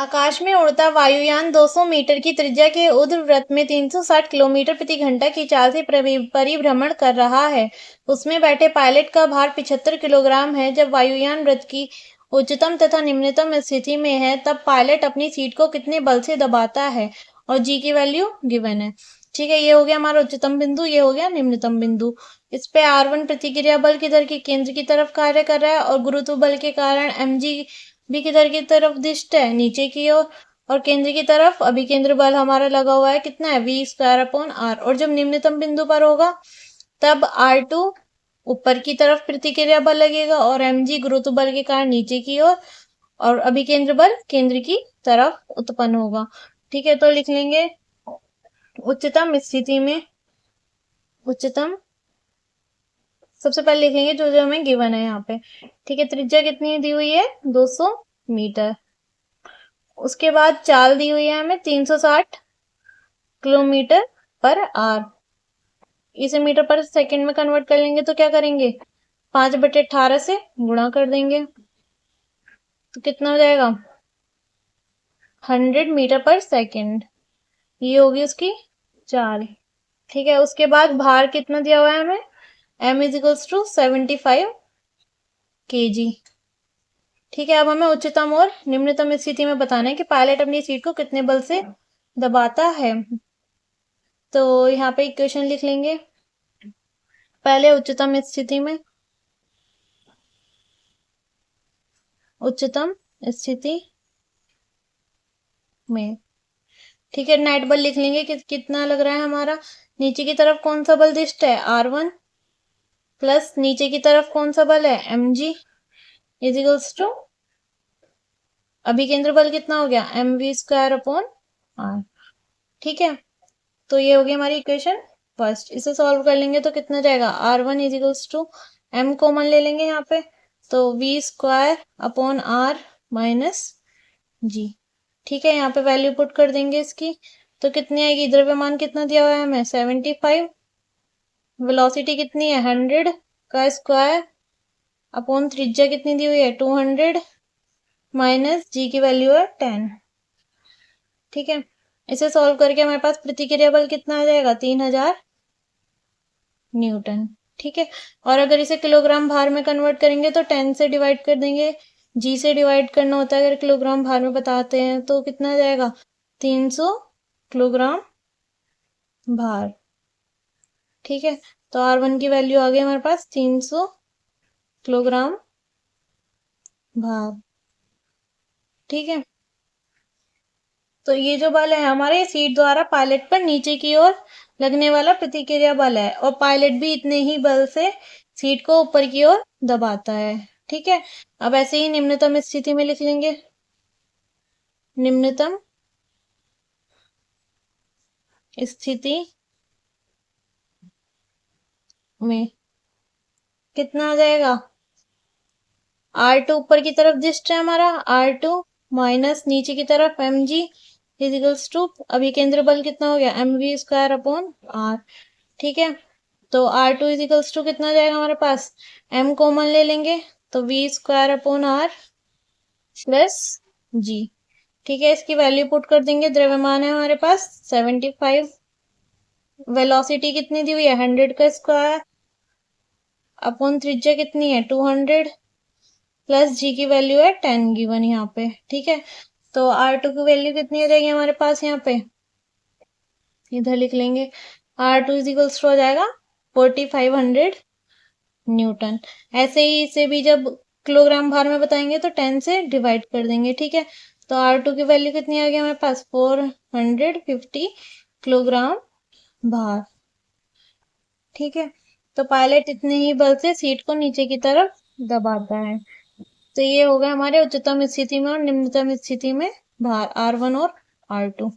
आकाश में उड़ता वायुयान 200 मीटर की त्रिज्या के ऊर्ध्ववृत्त में 360 किलोमीटर प्रति घंटा की चाल से परिभ्रमण कर रहा है। उसमें बैठे पायलट का भार 75 किलोग्राम है। जब वायुयान वृत्त की उच्चतम तथा निम्नतम स्थिति में है, तब पायलट अपनी सीट को कितने बल से दबाता है, और जी की वैल्यू गिवन है। ठीक है, ये हो गया हमारा उच्चतम बिंदु, ये हो गया निम्नतम बिंदु। इस पे R1 प्रतिक्रिया बल किधर की केंद्र की तरफ कार्य कर रहा है, और गुरुत्व बल के कारण mg भी किधर की तरफ दिष्ट है, नीचे की ओर, और केंद्र की तरफ अभिकेंद्र बल हमारा लगा हुआ है, कितना है, v²/r। और जब निम्नतम बिंदु पर होगा तब R2 ऊपर की तरफ प्रतिक्रिया बल लगेगा, और mg गुरुत्व बल के कारण नीचे की ओर, और अभिकेंद्र बल केंद्र की तरफ उत्पन्न होगा। ठीक है, तो लिख लेंगे उच्चतम स्थिति में, उच्चतम सबसे पहले लिखेंगे जो जो हमें गिवन है यहाँ पे। ठीक है, त्रिज्या कितनी दी हुई है, 200 मीटर। उसके बाद चाल दी हुई है हमें 360 किलोमीटर पर आवर। इसे मीटर पर सेकंड में कन्वर्ट कर लेंगे तो क्या करेंगे, 5/18 से गुणा कर देंगे तो कितना हो जाएगा, 100 मीटर पर सेकंड। ये होगी उसकी चाल। ठीक है, उसके बाद भार कितना दिया हुआ है हमें, m = 75 kg। ठीक है, अब हमें उच्चतम और निम्नतम स्थिति में बताना है कि पायलट अपनी सीट को कितने बल से दबाता है। तो यहाँ पे इक्वेशन लिख लेंगे। पहले उच्चतम स्थिति में, उच्चतम स्थिति में, ठीक है, नेट बल लिख लेंगे कि कितना लग रहा है हमारा। नीचे की तरफ कौन सा बल दिष्ट है, R1, प्लस नीचे की तरफ कौन सा बल है, mg = अभिकेंद्र बल कितना हो गया, mv²/r। ठीक है, तो ये हो गई हमारी इक्वेशन फर्स्ट। इसे सॉल्व कर लेंगे तो कितना जाएगा, R1 = m कॉमन ले लेंगे यहाँ पे, तो v²/r माइनस g। ठीक है, यहाँ पे वैल्यू पुट कर देंगे इसकी, तो कितनी आएगी, द्रव्यमान कितना दिया हुआ है हमें, 75, वेलोसिटी कितनी है, 100 का स्क्वायर अपॉन त्रिज्या कितनी दी हुई है, 200, माइनस जी की वैल्यू है 10। ठीक है, इसे सॉल्व करके हमारे पास प्रतिक्रिया बल कितना आ जाएगा, 3000 न्यूटन। ठीक है, और अगर इसे किलोग्राम भार में कन्वर्ट करेंगे तो 10 से डिवाइड कर देंगे, जी से डिवाइड करना होता है अगर किलोग्राम भार में बताते हैं, तो कितना आ जाएगा, 300 किलोग्राम भार। ठीक है, तो R1 की वैल्यू आ गई हमारे पास 300 किलोग्राम भार। ठीक है, तो ये जो बल है हमारे सीट द्वारा पायलट पर नीचे की ओर लगने वाला प्रतिक्रिया बल है, और पायलट भी इतने ही बल से सीट को ऊपर की ओर दबाता है। ठीक है, अब ऐसे ही निम्नतम स्थिति में लिख लेंगे। निम्नतम स्थिति में कितना आ जाएगा, R2 ऊपर की तरफ दिष्ट है हमारा, R2 माइनस नीचे की तरफ mg = अभिकेंद्र बल कितना हो गया, mv²/r। ठीक है, तो R2 = कितना जाएगा हमारे पास, m कॉमन ले लेंगे तो v²/r प्लस g। ठीक है, इसकी वैल्यू पुट कर देंगे। द्रव्यमान है हमारे पास 75, वेलोसिटी कितनी दी हुई है, 100 का स्क्वायर अपॉन त्रिज्या कितनी है, 200, प्लस जी की वैल्यू है 10 गिवन यहाँ पे। ठीक है, तो R2 की वैल्यू कितनी आ जाएगी हमारे पास, यहाँ पे इधर लिख लेंगे, R2 = हो जाएगा 4500 न्यूटन। ऐसे ही इसे भी जब किलोग्राम भार में बताएंगे तो 10 से डिवाइड कर देंगे। ठीक है, तो R2 की वैल्यू कितनी आ गई हमारे पास, 450 किलोग्राम भार। ठीक है, तो पायलट इतने ही बल से सीट को नीचे की तरफ दबाता है। तो ये हो गया हमारे उच्चतम स्थिति में और निम्नतम स्थिति में भार R1 और R2।